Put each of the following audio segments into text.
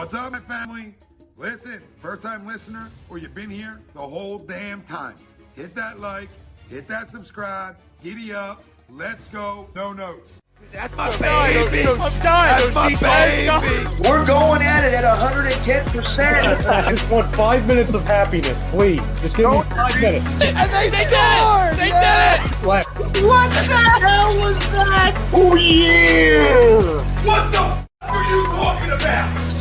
What's up, my family? Listen, first-time listener, or you've been here the whole damn time. Hit that like, hit that subscribe, giddy up, let's go, no notes. That's my baby. That's my baby. We're going at it at 110%. I just want 5 minutes of happiness, please. Just give me 5 minutes. And they scored! They did it! What the hell was that? Oh, yeah! What the f*** are you talking about?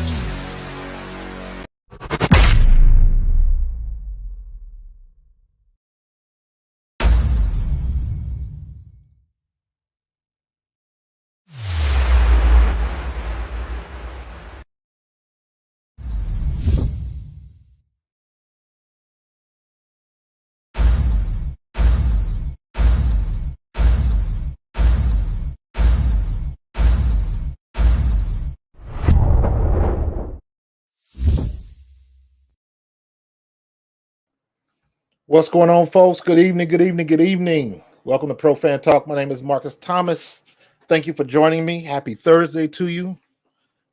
What's going on, folks? Good evening, good evening, good evening. Welcome to Pro Fan Talk. My name is Marcus Thomas. Thank you for joining me. Happy Thursday to you.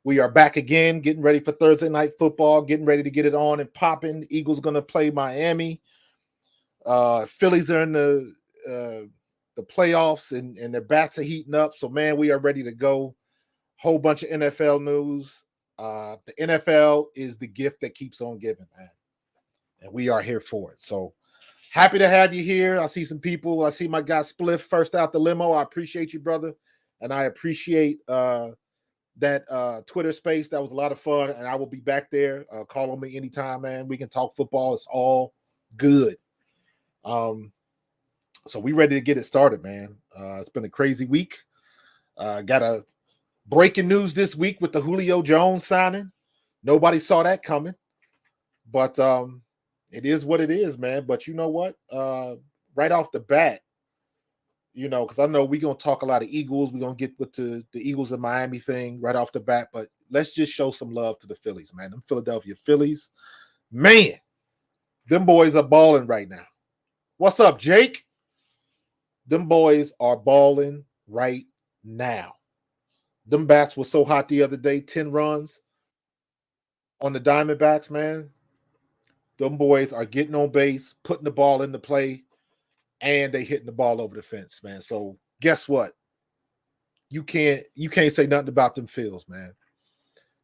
We are back again, getting ready for Thursday night football, getting ready to get it on and popping. Eagles going to play Miami. Phillies are in the playoffs, and their bats are heating up. So, man, we are ready to go. Whole bunch of NFL news. The NFL is the gift that keeps on giving, man. And we are here for it. So, happy to have you here. I see some people. I see my guy Spliff first out the limo. I appreciate you, brother. And I appreciate that Twitter space. That was a lot of fun. And I will be back there. Call on me anytime, man. We can talk football. It's all good. So we ready to get it started, man. It's been a crazy week. Got a breaking news this week with the Julio Jones signing. Nobody saw that coming. But it is what it is, man. But you know what? Right off the bat, because I know we're going to talk a lot of Eagles. We're going to get with the Eagles and Miami thing right off the bat. But let's just show some love to the Phillies, man. Them Philadelphia Phillies. Man, them boys are balling right now. What's up, Jake? Them boys are balling right now. Them bats were so hot the other day, 10 runs on the Diamondbacks, man. Them boys are getting on base, putting the ball into play, and they hitting the ball over the fence, man. So guess what? You can't say nothing about them Phils, man.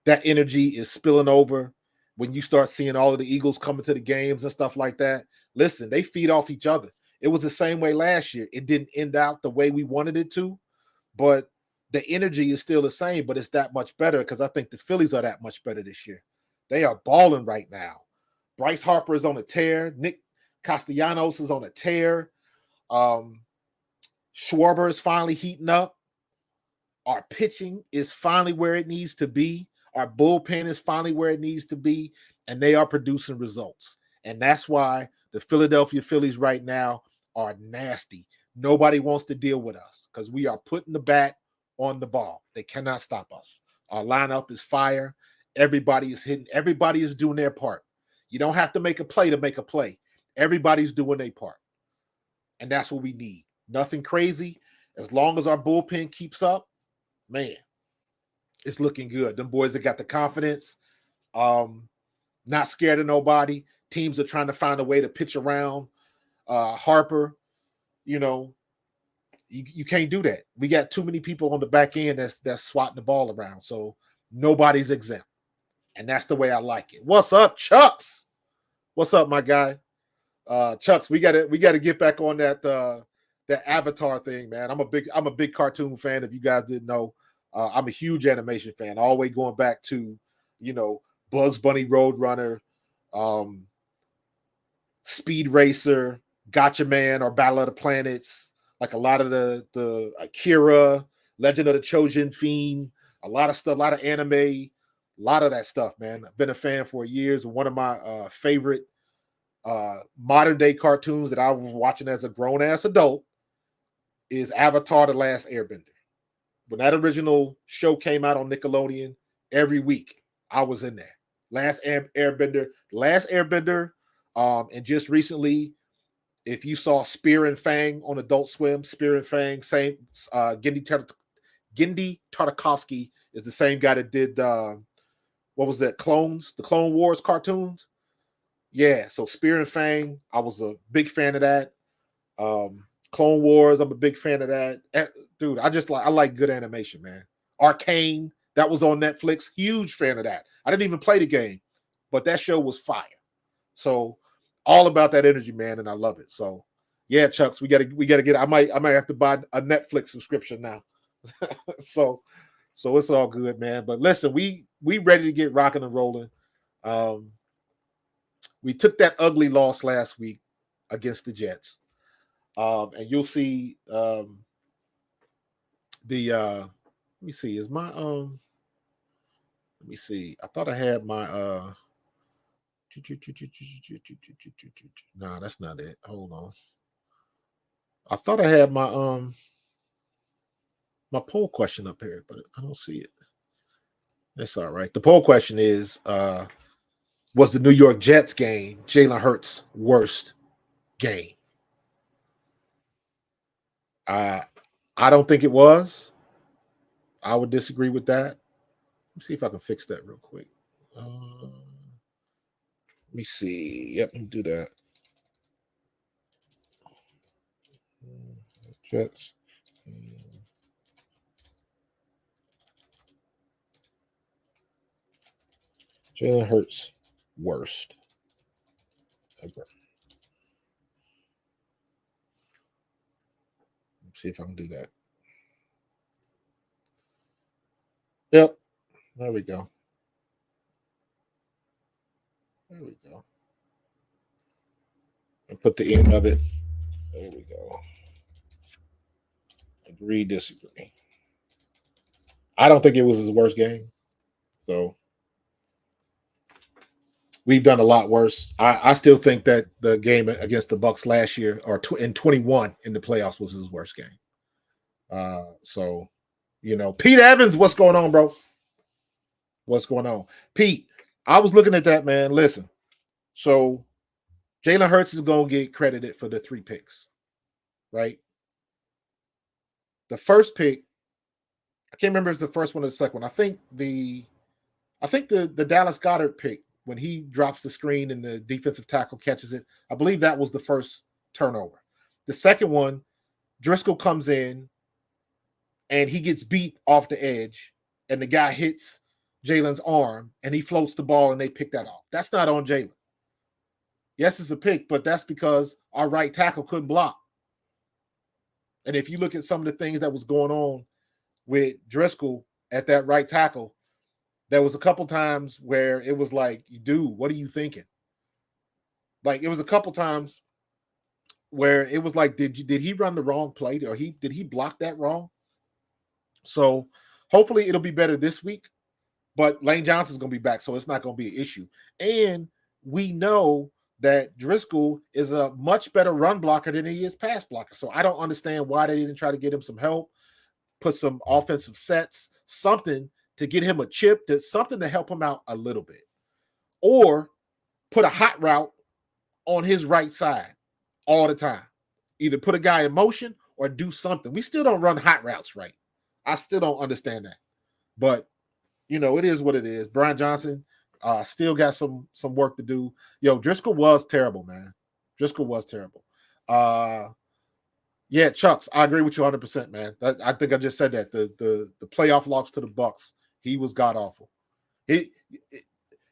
That energy is spilling over when you start seeing all of the Eagles coming to the games and stuff like that. Listen, they feed off each other. It was the same way last year. It didn't end out the way we wanted it to, but the energy is still the same, but it's that much better because I think the Phillies are that much better this year. They are balling right now. Bryce Harper is on a tear. Nick Castellanos is on a tear. Schwarber is finally heating up. Our pitching is finally where it needs to be. Our bullpen is finally where it needs to be, and they are producing results. And that's why the Philadelphia Phillies right now are nasty. Nobody wants to deal with us because we are putting the bat on the ball. They cannot stop us. Our lineup is fire. Everybody is hitting. Everybody is doing their part. You don't have to make a play to make a play. Everybody's doing their part. And that's what we need. Nothing crazy. As long as our bullpen keeps up, man, it's looking good. Them boys have got the confidence. Not scared of nobody. Teams are trying to find a way to pitch around Harper. You can't do that. We got too many people on the back end that's swatting the ball around. So nobody's exempt. And that's the way I like it. What's up, Chucks? What's up, my guy? Chucks, we gotta get back on that Avatar thing, man. I'm a big cartoon fan. If you guys didn't know, I'm a huge animation fan. Always going back to, Bugs Bunny Roadrunner, Speed Racer, Gotcha Man, or Battle of the Planets. Like a lot of the Akira, Legend of the Chojin Fiend, a lot of stuff, a lot of anime, a lot of that stuff, man. I've been a fan for years. One of my favorite modern day cartoons that I was watching as a grown ass adult is Avatar: The Last Airbender. When that original show came out on Nickelodeon, every week I was in there. Last Airbender, and just recently, if you saw Spear and Fang on Adult Swim, Spear and Fang, same Gendy Tartakovsky is the same guy that did what was that? The Clone Wars cartoons. Yeah, so Spear and Fang, I was a big fan of that. Clone Wars, I'm a big fan of that. Dude, I like good animation, man. Arcane, that was on Netflix. Huge fan of that. I didn't even play the game, but that show was fire. So all about that energy, man, and I love it. So yeah, Chucks, we gotta get. I might have to buy a Netflix subscription now. so it's all good, man. But listen, we ready to get rocking and rolling. We took that ugly loss last week against the Jets. And you'll see let me see, is my let me see. I thought I had my nah, that's not it. Hold on. I thought I had my my poll question up here, but I don't see it. That's all right. The poll question is was the New York Jets game Jalen Hurts' worst game? I don't think it was. I would disagree with that. Let me see if I can fix that real quick. Let me see. Yep, let me do that. Jets. Jalen Hurts worst ever. Let's see if I can do that. Yep. There we go. There we go. I put the end of it. There we go. Agree, disagree. I don't think it was his worst game. So we've done a lot worse. I still think that the game against the Bucs last year, or in 21 in the playoffs, was his worst game. So, you know, Pete Evans, what's going on, bro? What's going on? Pete, I was looking at that, man. Listen, so Jalen Hurts is going to get credited for the 3 picks, right? The first pick, I can't remember if it's the first one or the second one. I think the Dallas Goedert pick, when he drops the screen and the defensive tackle catches it, I believe that was the first turnover. The second one, Driscoll comes in and he gets beat off the edge, and the guy hits Jalen's arm and he floats the ball and they pick that off. That's not on Jalen. Yes, it's a pick, but that's because our right tackle couldn't block. And if you look at some of the things that was going on with Driscoll at that right tackle, there was a couple times where it was like, dude, what are you thinking? Like, it was a couple times where it was like, did he run the wrong play, or did he block that wrong? So hopefully it'll be better this week, but Lane Johnson's going to be back, so it's not going to be an issue. And we know that Driscoll is a much better run blocker than he is pass blocker. So I don't understand why they didn't try to get him some help, put some offensive sets, something to get him a chip, something to help him out a little bit. Or put a hot route on his right side all the time. Either put a guy in motion or do something. We still don't run hot routes right. I still don't understand that. But, you know, it is what it is. Brian Johnson still got some work to do. Yo, Driscoll was terrible, man. Driscoll was terrible. Yeah, Chucks, I agree with you 100%, man. I think I just said that. The playoff loss to the Bucs, he was god-awful. You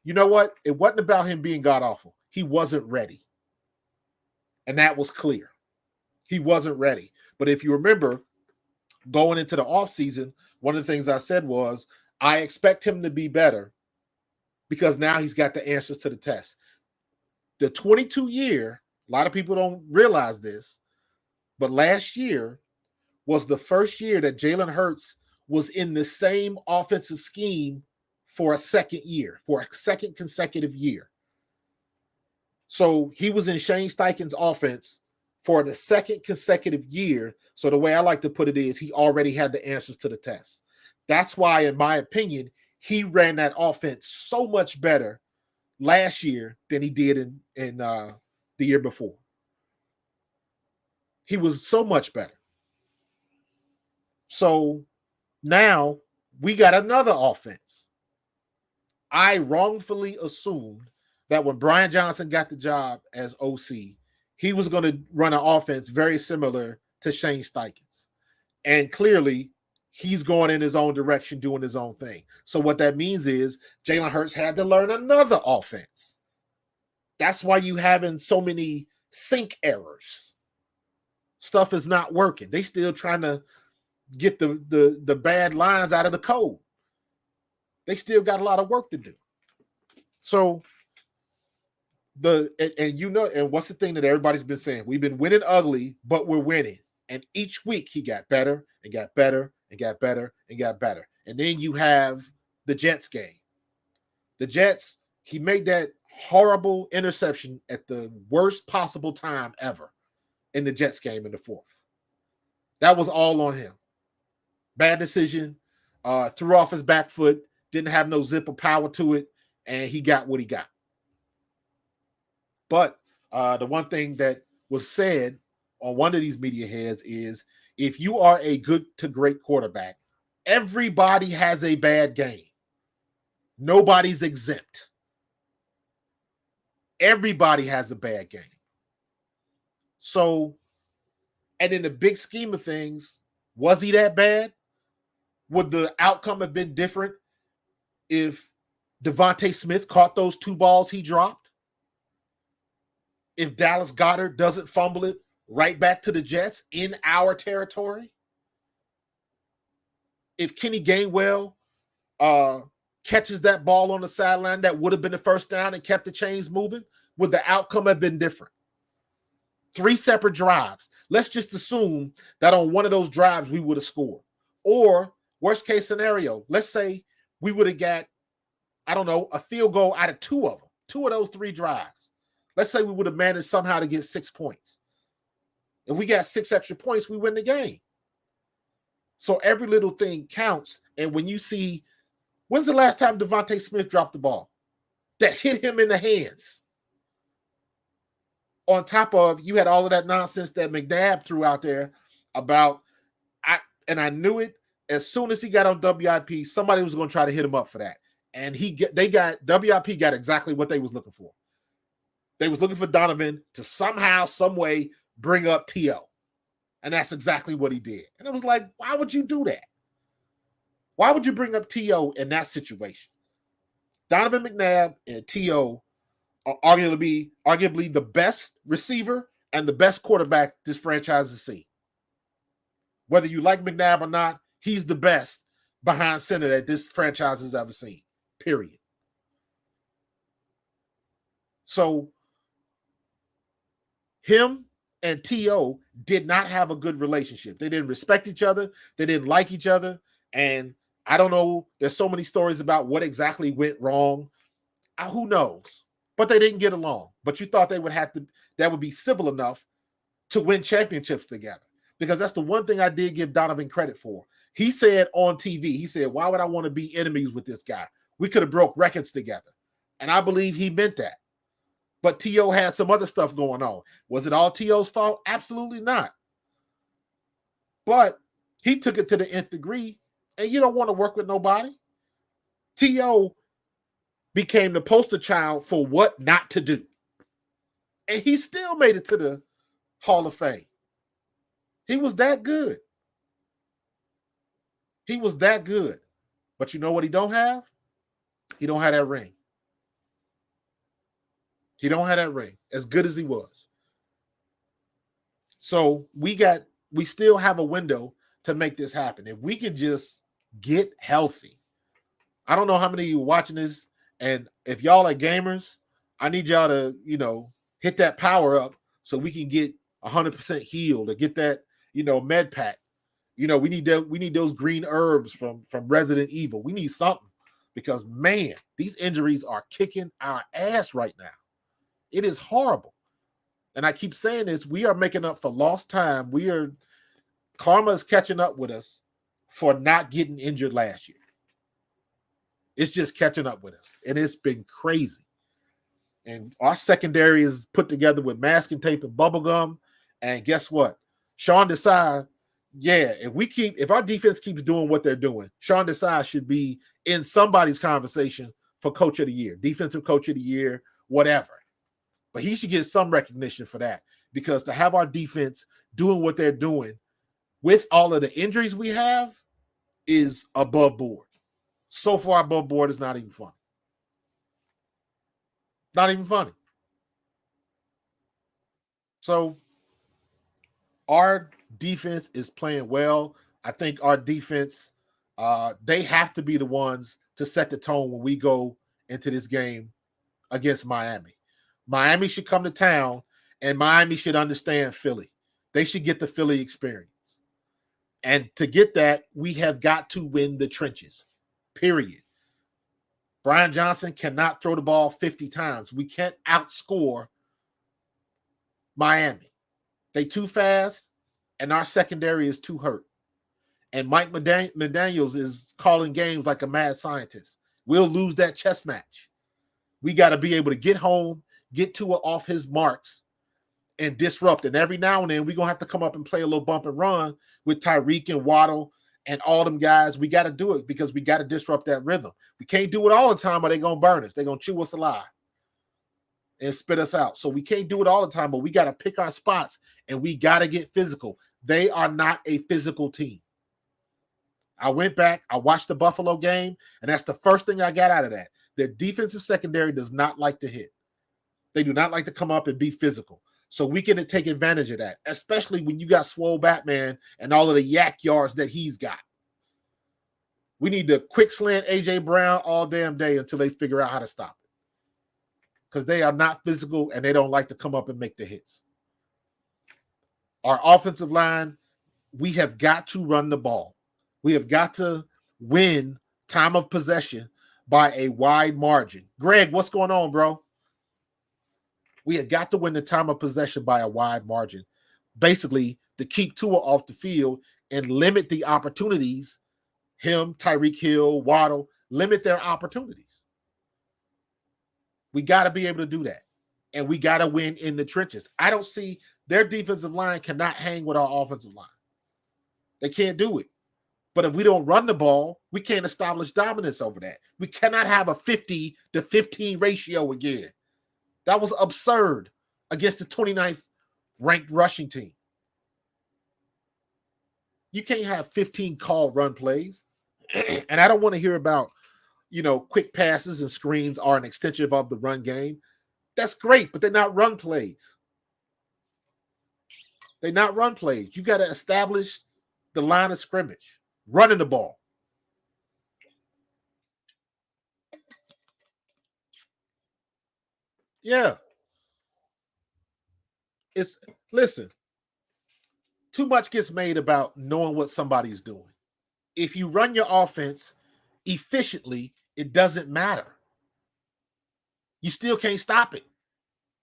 know what? It wasn't about him being god-awful. He wasn't ready. And that was clear. He wasn't ready. But if you remember, going into the offseason, one of the things I said was, I expect him to be better because now he's got the answers to the test. The 22-year, a lot of people don't realize this, but last year was the first year that Jalen Hurts was in the same offensive scheme for a second consecutive year. So he was in Shane Steichen's offense for the second consecutive year. So the way I like to put it is, he already had the answers to the test. That's why, in my opinion, he ran that offense so much better last year than he did in the year before. He was so much better. So now we got another offense. I wrongfully assumed that when Brian Johnson got the job as OC, he was going to run an offense very similar to Shane Steichens. And clearly, he's going in his own direction, doing his own thing. So what that means is Jalen Hurts had to learn another offense. That's why you having so many sync errors. Stuff is not working. They still trying to get the bad lines out of the code. They still got a lot of work to do. So and what's the thing that everybody's been saying? We've been winning ugly, but we're winning. And each week he got better and got better and got better and got better. And then you have the Jets game. The Jets, he made that horrible interception at the worst possible time ever in the Jets game in the fourth. That was all on him. Bad decision, threw off his back foot, didn't have no zip of power to it, and he got what he got. But the one thing that was said on one of these media heads is if you are a good to great quarterback, everybody has a bad game. Nobody's exempt. Everybody has a bad game. So, and in the big scheme of things, was he that bad? Would the outcome have been different if Devontae Smith caught those 2 balls he dropped? If Dallas Goedert doesn't fumble it right back to the Jets in our territory? If Kenny Gainwell catches that ball on the sideline that would have been the first down and kept the chains moving, would the outcome have been different? 3 separate drives. Let's just assume that on one of those drives we would have scored. Or worst case scenario, let's say we would have got, I don't know, a field goal out of 2 of them, 2 of those 3 drives. Let's say we would have managed somehow to get 6 points. If we got 6 extra points, we win the game. So every little thing counts. And when you see, when's the last time Devontae Smith dropped the ball that hit him in the hands? On top of, you had all of that nonsense that McNabb threw out there about, I knew it as soon as he got on WIP, somebody was going to try to hit him up for that. And WIP got exactly what they was looking for. They was looking for Donovan to somehow, some way bring up T.O. And that's exactly what he did. And it was like, why would you do that? Why would you bring up T.O. in that situation? Donovan McNabb and T.O. are arguably the best receiver and the best quarterback this franchise has seen. Whether you like McNabb or not, he's the best behind center that this franchise has ever seen, period. So him and T.O. did not have a good relationship. They didn't respect each other. They didn't like each other. And I don't know. There's so many stories about what exactly went wrong. Who knows? But they didn't get along. But you thought that would be civil enough to win championships together. Because that's the one thing I did give Donovan credit for. He said on TV, he said, why would I want to be enemies with this guy? We could have broke records together. And I believe he meant that. But T.O. had some other stuff going on. Was it all T.O.'s fault? Absolutely not. But he took it to the nth degree, and you don't want to work with nobody. T.O. became the poster child for what not to do. And he still made it to the Hall of Fame. He was that good. He was that good. But you know what he don't have? He don't have that ring. He don't have that ring, as good as he was. So we still have a window to make this happen. If we can just get healthy. I don't know how many of you are watching this, and if y'all are gamers, I need y'all to, hit that power up so we can get 100% healed or get that, med pack. We need those green herbs from Resident Evil. We need something because, man, these injuries are kicking our ass right now. It is horrible. And I keep saying this, we are making up for lost time. Karma is catching up with us for not getting injured last year. It's just catching up with us. And it's been crazy. And our secondary is put together with masking tape and bubble gum. And guess what? Sean Desai, if our defense keeps doing what they're doing, Sean Desai should be in somebody's conversation for coach of the year, defensive coach of the year, whatever. But he should get some recognition for that, because to have our defense doing what they're doing with all of the injuries we have is above board. So far above board is not even funny. Not even funny. So our defense is playing well. I think our defense, they have to be the ones to set the tone when we go into this game against Miami. Miami should come to town, and Miami should understand Philly. They should get the Philly experience. And to get that, we have got to win the trenches, period. Brian Johnson cannot throw the ball 50 times. We can't outscore Miami. They too fast, and our secondary is too hurt. And Mike McDaniels is calling games like a mad scientist. We'll lose that chess match. We got to be able to get home, get Tua off his marks, and disrupt. And every now and then, we're going to have to come up and play a little bump and run with Tyreek and Waddle and all them guys. We got to do it because we got to disrupt that rhythm. We can't do it all the time or they're going to burn us. They're going to chew us alive and spit us out. So we can't do it all the time, but we got to pick our spots, and we got to get physical. They are not a physical team. I went back, I watched the Buffalo game, and that's the first thing I got out of that. Their defensive secondary does not like to hit. They do not like to come up and be physical. So we can take advantage of that, especially when you got Swole Batman and all of the yak yards that he's got. We need to quick slant A.J. Brown all damn day until they figure out how to stop it, because they are not physical and they don't like to come up and make the hits. Our offensive line, we have got to run the ball. We have got to win time of possession by a wide margin. Greg, what's going on, bro? We have got to win the time of possession by a wide margin, basically to keep Tua off the field and limit the opportunities. Him, Tyreek Hill, Waddle, limit their opportunities. We got to be able to do that, and we got to win in the trenches. I don't see their defensive line cannot hang with our offensive line. They can't do it. But if we don't run the ball, we can't establish dominance over that. We cannot have a 50-15 ratio again. That was absurd against the 29th ranked rushing team. You can't have 15 called run plays. And I don't want to hear about, quick passes and screens are an extension of the run game. That's great, but they're not run plays. They're not run plays. You got to establish the line of scrimmage, running the ball. Yeah. Listen, too much gets made about knowing what somebody's doing. If you run your offense efficiently, it doesn't matter. You still can't stop it.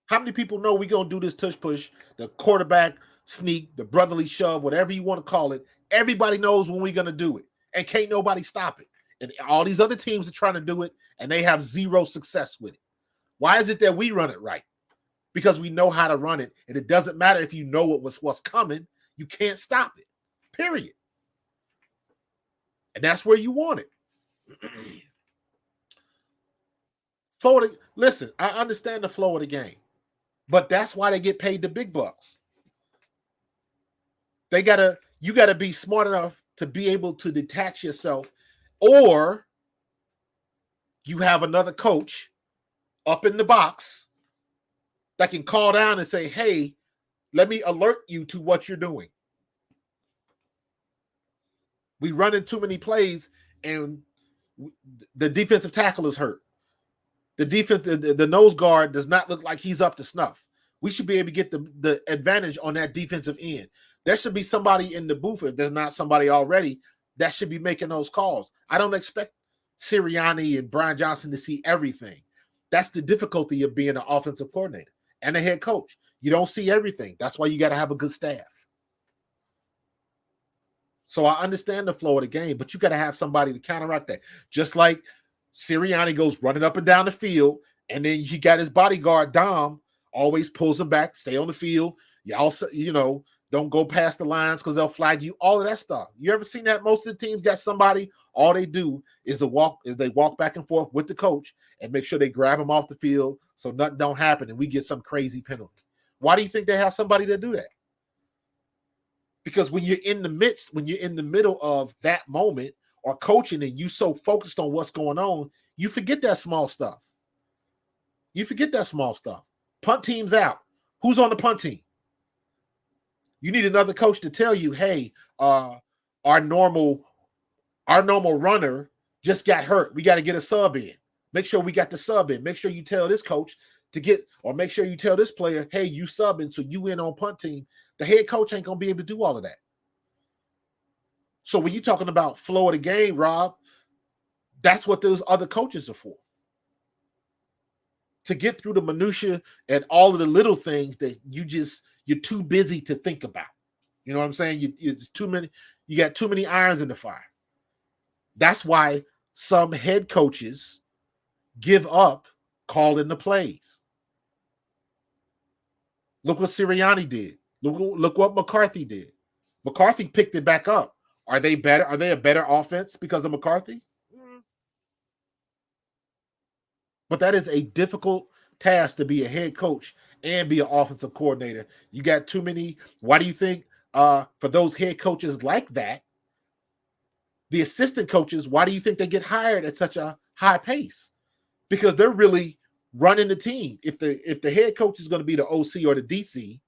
How many people know we're going to do this tush push, the quarterback sneak, the brotherly shove, whatever you want to call it? Everybody knows when we're going to do it, and can't nobody stop it. And all these other teams are trying to do it, and they have zero success with it. Why is it that we run it right? Because we know how to run it, and it doesn't matter if you know what's coming. You can't stop it, period. And that's where you want it. Listen, I understand the flow of the game, but that's why they get paid the big bucks. You got to be smart enough to be able to detach yourself, or you have another coach up in the box that can call down and say, hey, let me alert you to what you're doing. We run in too many plays, and the defensive tackle is hurt. The nose guard does not look like he's up to snuff. We should be able to get the advantage on that defensive end. There should be somebody in the booth, if there's not somebody already, that should be making those calls. I don't expect Sirianni and Brian Johnson to see everything. That's the difficulty of being an offensive coordinator and a head coach. You don't see everything. That's why you got to have a good staff. So I understand the flow of the game, but you got to have somebody to counteract that. Just like Sirianni goes running up and down the field, and then he got his bodyguard, Dom, always pulls him back, stay on the field. You also, Don't go past the lines because they'll flag you. All of that stuff. You ever seen that? Most of the teams got somebody. All they do is they walk back and forth with the coach and make sure they grab them off the field so nothing don't happen and we get some crazy penalty. Why do you think they have somebody to do that? Because when you're in the middle of that moment or coaching and you so focused on what's going on, you forget that small stuff. Punt team's out. Who's on the punt team? You need another coach to tell you, hey, our normal runner just got hurt. We got to get a sub in. Make sure we got the sub in. Make sure you tell this coach make sure you tell this player, hey, you subbing, so you in on punt team. The head coach ain't going to be able to do all of that. So when you're talking about flow of the game, Rob, that's what those other coaches are for. To get through the minutia and all of the little things that you're too busy to think about. You know what I'm saying? It's too many. You got too many irons in the fire. That's why some head coaches give up calling the plays. Look what Sirianni did. Look what McCarthy did. McCarthy picked it back up. Are they better? Are they a better offense because of McCarthy? But that is a difficult task to be a head coach and be an offensive coordinator. You got too many. Why do you think for those head coaches like that, the assistant coaches, why do you think they get hired at such a high pace? Because they're really running the team. If the head coach is going to be the OC or the DC,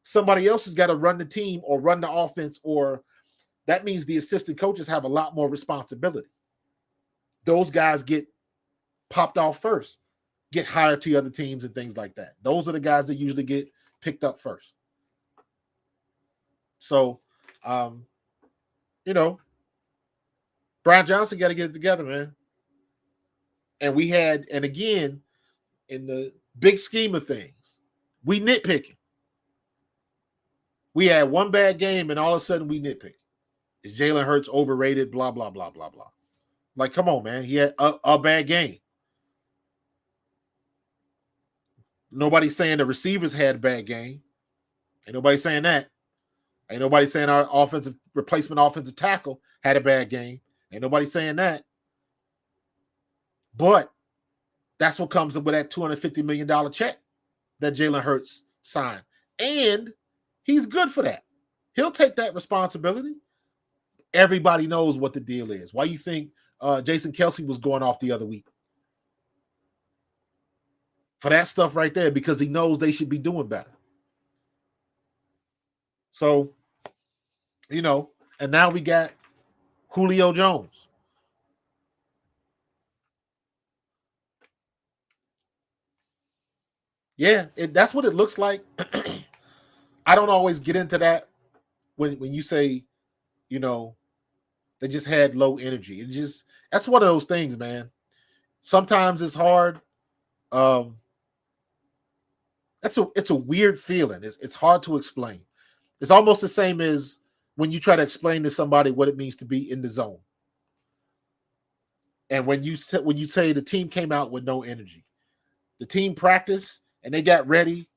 somebody else has got to run the team or run the offense, or that means the assistant coaches have a lot more responsibility. Those guys get popped off first, get hired to other teams and things like that. Those are the guys that usually get picked up first. So, Brian Johnson got to get it together, man. And again, in the big scheme of things, we nitpicking. We had one bad game and all of a sudden we nitpick. Is Jalen Hurts overrated? Blah, blah, blah, blah, blah. Like, come on, man. He had a bad game. Nobody's saying the receivers had a bad game. Ain't nobody saying that. Ain't nobody saying our replacement offensive tackle had a bad game. Ain't nobody saying that. But that's what comes with that $250 million check that Jalen Hurts signed. And he's good for that. He'll take that responsibility. Everybody knows what the deal is. Why you think Jason Kelce was going off the other week? For that stuff right there, because he knows they should be doing better. So, and now we got Julio Jones. Yeah, that's what it looks like. I don't always get into that when you say, they just had low energy. That's one of those things, man. Sometimes it's hard. It's a weird feeling. It's hard to explain. It's almost the same as when you try to explain to somebody what it means to be in the zone. And when you say the team came out with no energy, the team practiced and they got ready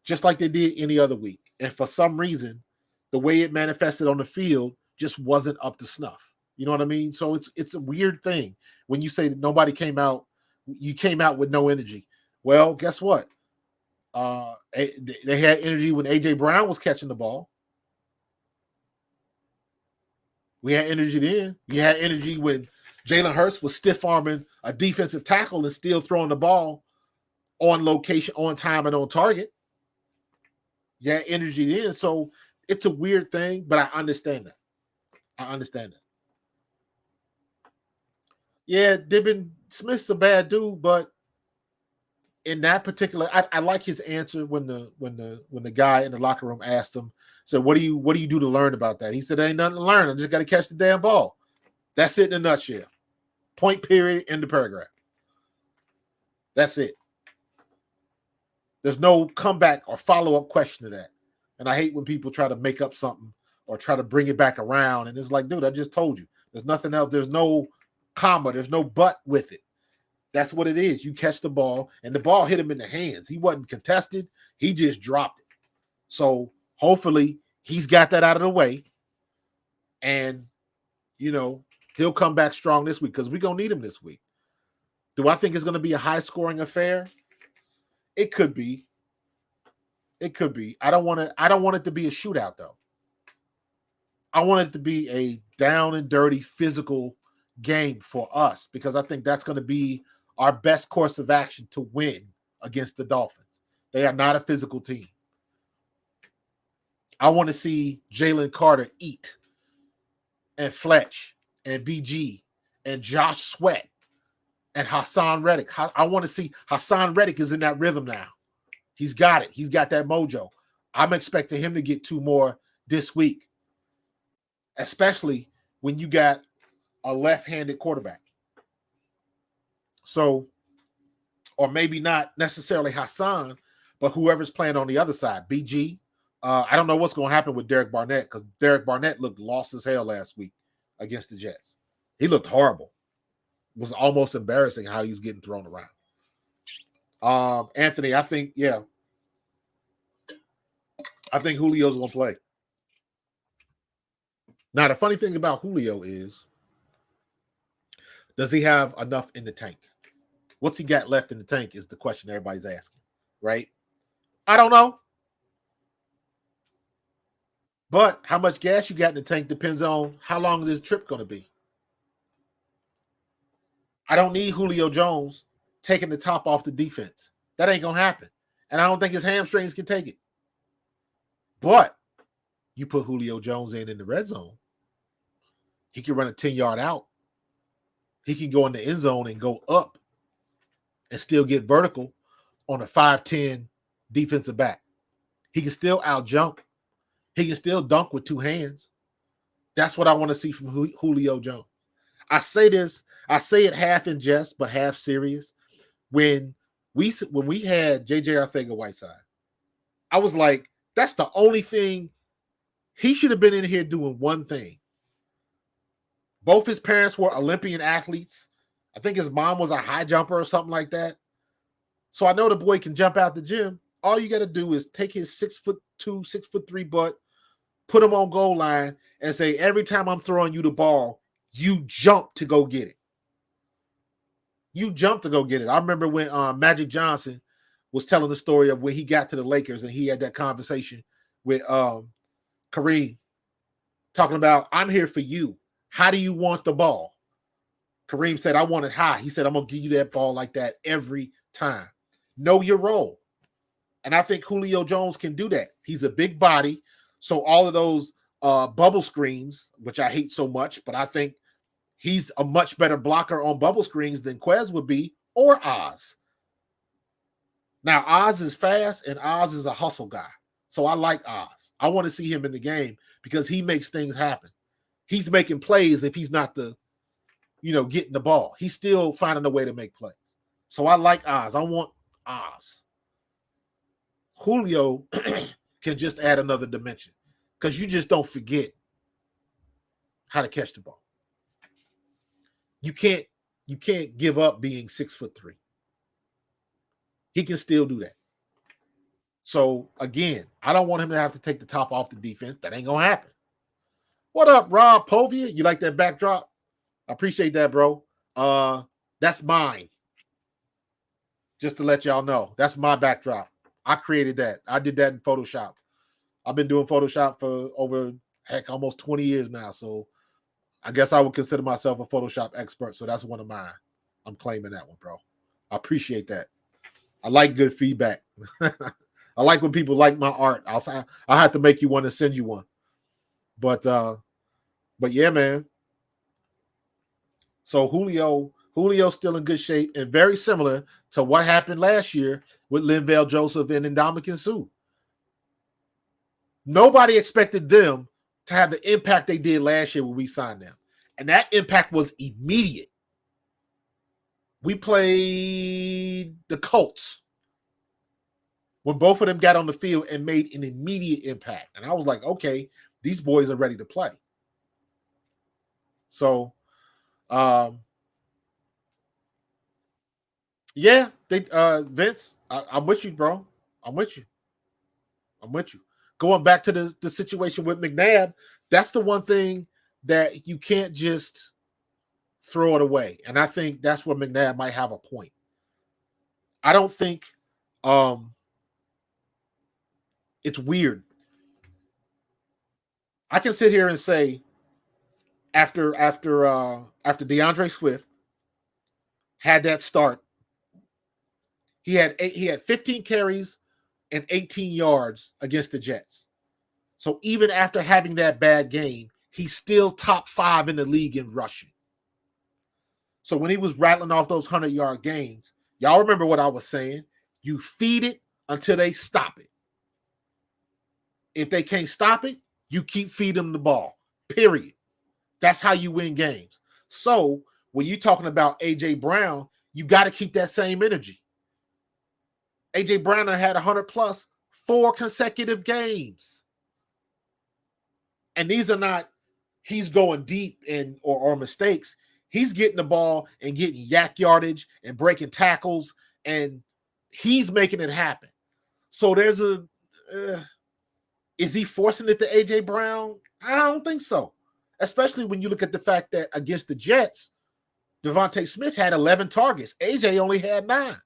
just like they did any other week. And for some reason, the way it manifested on the field just wasn't up to snuff. You know what I mean? So it's a weird thing when you say that nobody came out, you came out with no energy. Well, guess what? They had energy when A.J. Brown was catching the ball. We had energy then. You had energy when Jalen Hurts was stiff-arming a defensive tackle and still throwing the ball on location, on time, and on target. You had energy then. So it's a weird thing, but I understand that. Yeah, Dibben Smith's a bad dude, but in that particular, I like his answer when the guy in the locker room asked him, so what do you do to learn about that? He said, there ain't nothing to learn. I just got to catch the damn ball. That's it in a nutshell. Point, period, end of paragraph. That's it. There's no comeback or follow-up question to that. And I hate when people try to make up something or try to bring it back around. And it's like, dude, I just told you. There's nothing else. There's no comma. There's no but with it. That's what it is. You catch the ball, and the ball hit him in the hands. He wasn't contested. He just dropped it. So Hopefully, he's got that out of the way. And, he'll come back strong this week because we're going to need him this week. Do I think it's going to be a high-scoring affair? It could be. It could be. I don't want it to be a shootout, though. I want it to be a down and dirty physical game for us because I think that's going to be our best course of action to win against the Dolphins. They are not a physical team. I want to see Jalen Carter eat, and Fletch and BG and Josh Sweat and Hassan Reddick. I want to see Hassan Reddick is in that rhythm now. He's got it. He's got that mojo. I'm expecting him to get 2 more this week, especially when you got a left-handed quarterback. So, or maybe not necessarily Hassan, but whoever's playing on the other side, BG. I don't know what's going to happen with Derek Barnett because Derek Barnett looked lost as hell last week against the Jets. He looked horrible. It was almost embarrassing how he was getting thrown around. Anthony, I think Julio's going to play. Now, the funny thing about Julio is, does he have enough in the tank? What's he got left in the tank is the question everybody's asking, right? I don't know. But how much gas you got in the tank depends on how long this trip going to be. I don't need Julio Jones taking the top off the defense. That ain't going to happen. And I don't think his hamstrings can take it. But you put Julio Jones in the red zone, he can run a 10-yard out. He can go in the end zone and go up and still get vertical on a 5'10" defensive back. He can still out-jump. He can still dunk with 2 hands. That's what I want to see from Julio Jones. I say it half in jest, but half serious. When we had J.J. Arcega-Whiteside, I was like, that's the only thing. He should have been in here doing one thing. Both his parents were Olympian athletes. I think his mom was a high jumper or something like that. So I know the boy can jump out the gym. All you got to do is take his 6'2", 6'3" butt, put him on goal line, and say, every time I'm throwing you the ball, you jump to go get it. You jump to go get it. I remember when Magic Johnson was telling the story of when he got to the Lakers and he had that conversation with Kareem talking about, I'm here for you. How do you want the ball? Kareem said, I want it high. He said, I'm going to give you that ball like that every time. Know your role. And I think Julio Jones can do that. He's a big body. So all of those bubble screens, which I hate so much, but I think he's a much better blocker on bubble screens than Quez would be, or Oz. Now, Oz is fast, and Oz is a hustle guy. So I like Oz. I want to see him in the game because he makes things happen. He's making plays if he's not getting the ball. He's still finding a way to make plays. So I like Oz. I want Oz. Julio can just add another dimension because you just don't forget how to catch the ball. You can't give up being 6'3". He can still do that. So again, I don't want him to have to take the top off the defense. That ain't gonna happen. What up, Rob Povia? You like that backdrop? I appreciate that, bro. That's mine. Just to let y'all know, that's my backdrop. I created that. I did that in Photoshop. I've been doing Photoshop for over almost 20 years now. So I guess I would consider myself a Photoshop expert. So that's one of mine. I'm claiming that one, bro. I appreciate that. I like good feedback. I like when people like my art. I'll have to make you one and send you one. But yeah, man. So Julio's still in good shape and very similar to what happened last year with Linval Joseph and Ndamukong Suh. Nobody expected them to have the impact they did last year when we signed them. And that impact was immediate. We played the Colts when both of them got on the field and made an immediate impact. And I was like, okay, these boys are ready to play. So, yeah, Vince, I'm with you, bro. I'm with you. going back to the situation with McNabb, that's the one thing that you can't just throw it away. And I think that's where McNabb might have a point. I don't think it's weird. I can sit here and say after DeAndre Swift had that start, he had 15 carries and 18 yards against the Jets. So even after having that bad game, he's still top 5 in the league in rushing. So when he was rattling off those 100-yard gains, y'all remember what I was saying? You feed it until they stop it. If they can't stop it, you keep feeding them the ball, period. That's how you win games. So when you're talking about A.J. Brown, you got to keep that same energy. A.J. Brown had 100+ 4 consecutive games. And these are not he's going deep or mistakes. He's getting the ball and getting yak yardage and breaking tackles, and he's making it happen. So there's is he forcing it to A.J. Brown? I don't think so. Especially when you look at the fact that against the Jets, Devontae Smith had 11 targets. A.J. only had 9.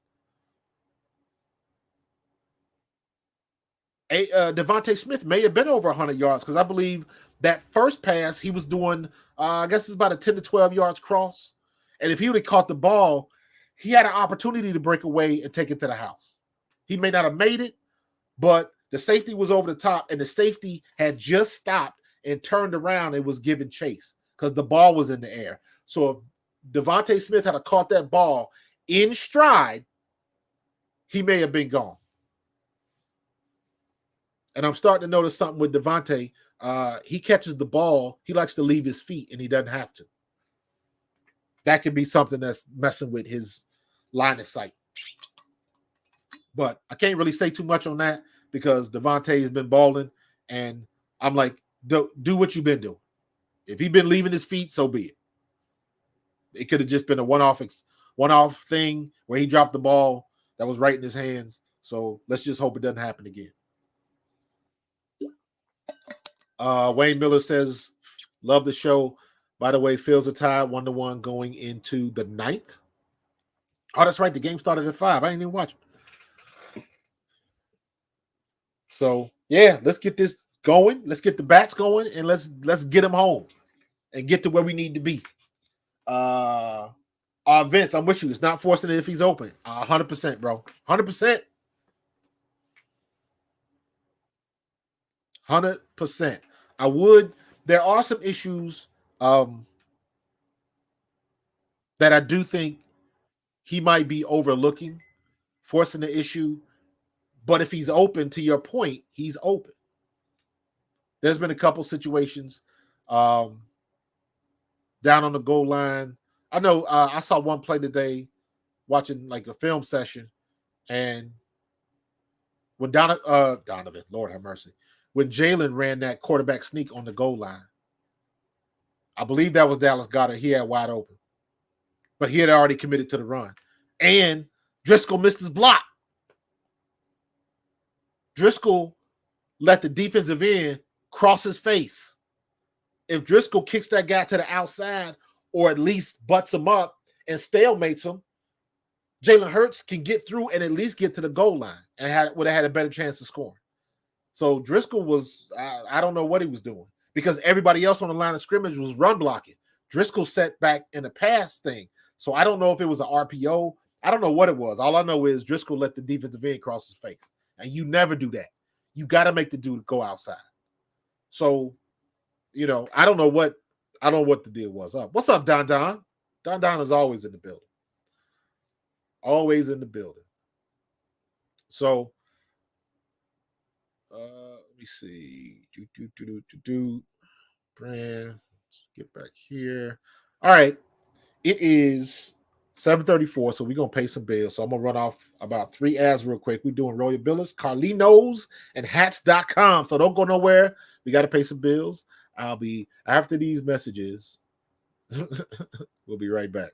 Devontae Smith may have been over 100 yards because I believe that first pass he was doing, I guess it's about a 10 to 12 yards cross. And if he would have caught the ball, he had an opportunity to break away and take it to the house. He may not have made it, but the safety was over the top, and the safety had just stopped and turned around and was giving chase because the ball was in the air. So if Devontae Smith had caught that ball in stride, he may have been gone. And I'm starting to notice something with Devontae. He catches the ball. He likes to leave his feet, and he doesn't have to. That could be something that's messing with his line of sight. But I can't really say too much on that because Devontae has been balling, and I'm like, do what you've been doing. If he's been leaving his feet, so be it. It could have just been a one-off thing where he dropped the ball that was right in his hands. So let's just hope it doesn't happen again. Wayne Miller says, love the show. By the way, Phils are tied 1-1 going into the 9th. Oh, that's right. The game started at 5. I didn't even watch it. So, yeah, let's get this going. Let's get the bats going, and let's get them home and get to where we need to be. Vince, I'm with you. It's not forcing it if he's open. 100%, bro. 100%. 100%. There are some issues that I do think he might be overlooking, forcing the issue. But if he's open, to your point, he's open. There's been a couple situations down on the goal line. I know I saw one play today watching like a film session, and when Donovan, Lord have mercy, when Jalen ran that quarterback sneak on the goal line, I believe that was Dallas Goedert. He had wide open, but he had already committed to the run. And Driscoll missed his block. Driscoll let the defensive end cross his face. If Driscoll kicks that guy to the outside or at least butts him up and stalemates him, Jalen Hurts can get through and at least get to the goal line and would have had a better chance of scoring. So Driscoll was, I don't know what he was doing because everybody else on the line of scrimmage was run blocking. Driscoll set back in the pass thing. So I don't know if it was an RPO. I don't know what it was. All I know is Driscoll let the defensive end cross his face. And you never do that. You got to make the dude go outside. So, I don't know what the deal was. What's up, Don Don? Don Don is always in the building. Always in the building. So, let me see. Brand. Let's get back here. All right. It is 7:34, so we're going to pay some bills. So I'm going to run off about 3 ads real quick. We're doing Royal Billers, Carlinos, and hats.com. So don't go nowhere. We got to pay some bills. I'll be, after these messages, we'll be right back.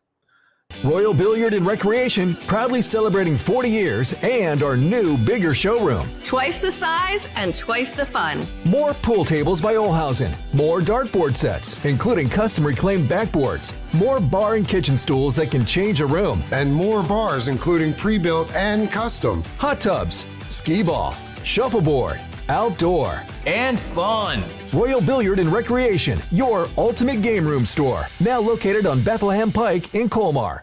Royal Billiard and Recreation, proudly celebrating 40 years, and our new, bigger showroom. Twice the size and twice the fun. More pool tables by Olhausen. More dartboard sets, including custom-reclaimed backboards. More bar and kitchen stools that can change a room. And more bars, including pre-built and custom. Hot tubs, skee ball, shuffleboard, outdoor, and fun. Royal Billiard and Recreation, your ultimate game room store. Now located on Bethlehem Pike in Colmar.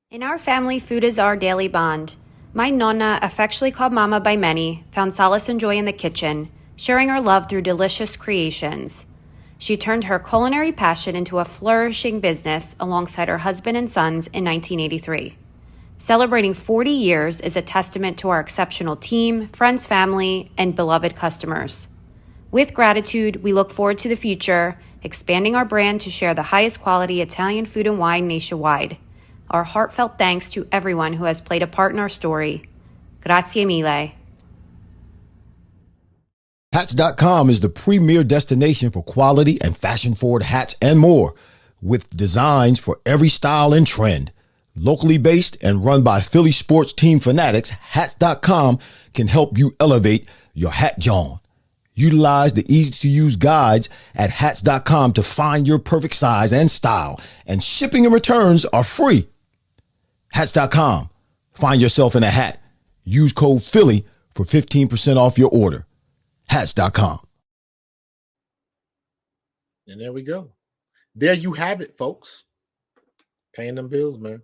In our family, food is our daily bond. My Nonna, affectionately called Mama by many, found solace and joy in the kitchen, sharing her love through delicious creations. She turned her culinary passion into a flourishing business alongside her husband and sons in 1983. Celebrating 40 years is a testament to our exceptional team, friends, family, and beloved customers. With gratitude, we look forward to the future, expanding our brand to share the highest quality Italian food and wine nationwide. Our heartfelt thanks to everyone who has played a part in our story. Grazie mille. Hats.com is the premier destination for quality and fashion-forward hats and more, with designs for every style and trend. Locally based and run by Philly sports team fanatics, Hats.com can help you elevate your hat John. Utilize the easy-to-use guides at Hats.com to find your perfect size and style, and shipping and returns are free. Hats.com. Find yourself in a hat. Use code Philly for 15% off your order. Hats.com. And there we go. There you have it, folks. Paying them bills, man.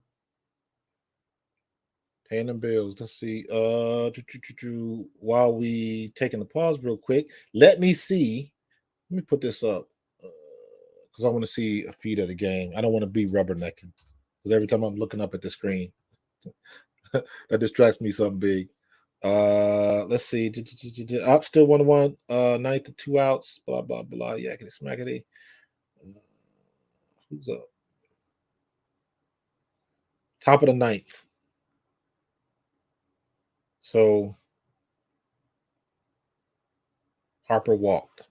Paying them bills. Let's see. While we taking the pause real quick, let me put this up because I want to see a feed of the game. I don't want to be rubbernecking because every time I'm looking up at the screen, that distracts me something big. Let's see. Up still 1-1. Ninth to 2 outs. Blah blah blah. Yakety smackety. Who's up? Top of the ninth. So Harper walked.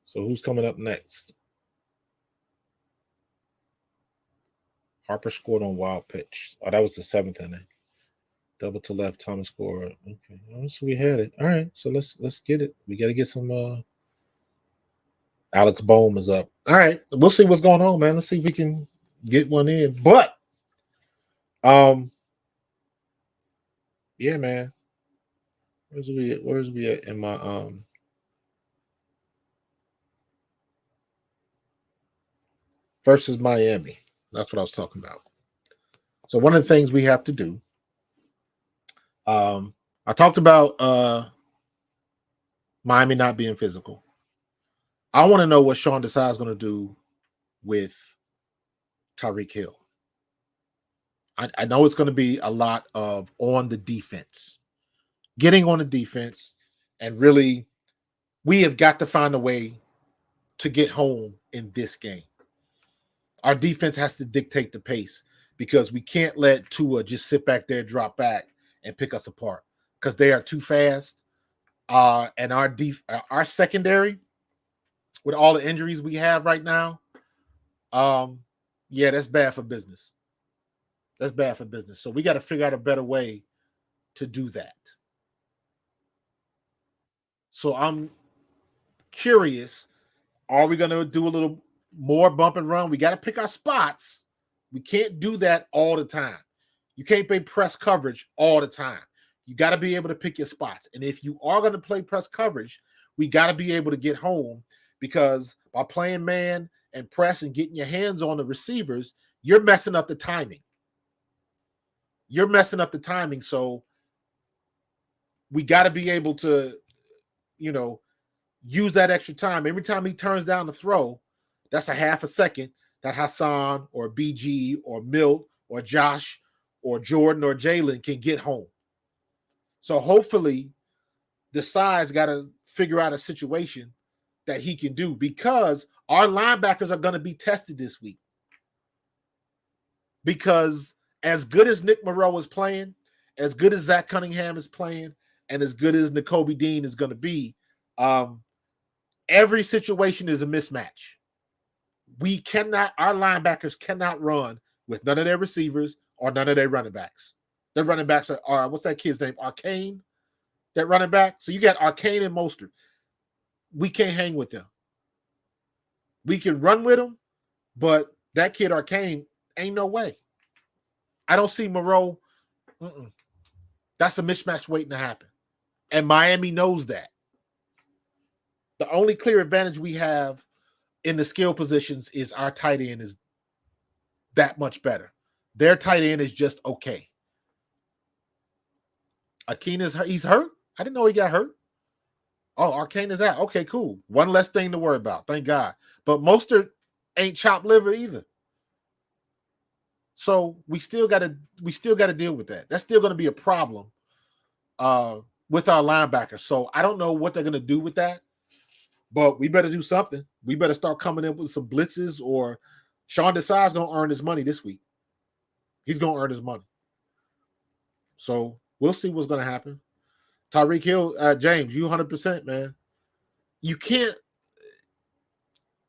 So who's coming up next? Harper scored on wild pitch. Oh, that was the 7th inning. Double to left, Thomas scored. Okay, so we had it. All right, so let's get it. We got to get some. Alex Bohm is up. All right, we'll see what's going on, man. Let's see if we can get one in. But, yeah, man. Where's we at in my versus Miami? That's what I was talking about. So one of the things we have to do, I talked about Miami not being physical. I want to know what Sean Desai is going to do with Tyreek Hill. I know it's going to be a lot of on the defense, getting on the defense, and really, we have got to find a way to get home in this game. Our defense has to dictate the pace because we can't let Tua just sit back there, drop back, and pick us apart because they are too fast. And our secondary, with all the injuries we have right now, yeah, that's bad for business. That's bad for business. So we got to figure out a better way to do that. So I'm curious, are we going to do a little more bump and run? We got to pick our spots. We can't do that all the time. You can't play press coverage all the time. You got to be able to pick your spots. And if you are going to play press coverage, we got to be able to get home, because by playing man and press and getting your hands on the receivers, you're messing up the timing. You're messing up the timing. So we got to be able to, use that extra time. Every time he turns down the throw, that's a half a second that Hassan or BG or Milt or Josh or Jordan or Jalen can get home. So hopefully Desai's got to figure out a situation that he can do, because our linebackers are going to be tested this week. Because as good as Nick Moreau is playing, as good as Zach Cunningham is playing, and as good as Nakobe Dean is going to be, every situation is a mismatch. our linebackers cannot run with none of their receivers or none of their running backs. Their running backs are what's that kid's name? Arcane, that running back. So you got Arcane and Mostert. We can't hang with them. We can run with them, but that kid Arcane ain't no way. I don't see Moreau. That's a mismatch waiting to happen. And Miami knows that. The only clear advantage we have in the skill positions is our tight end is that much better. Their tight end is just okay. Arcane is he's hurt? I didn't know he got hurt. Oh, Arcane is out. Okay, cool. One less thing to worry about. Thank God. But Mostert ain't chopped liver either. So we still got to deal with that. That's still going to be a problem with our linebackers. So I don't know what they're going to do with that, but we better do something. We better start coming in with some blitzes, or Sean Desai is going to earn his money this week. He's going to earn his money. So we'll see what's going to happen. Tyreek Hill, James, you 100%, man. You can't,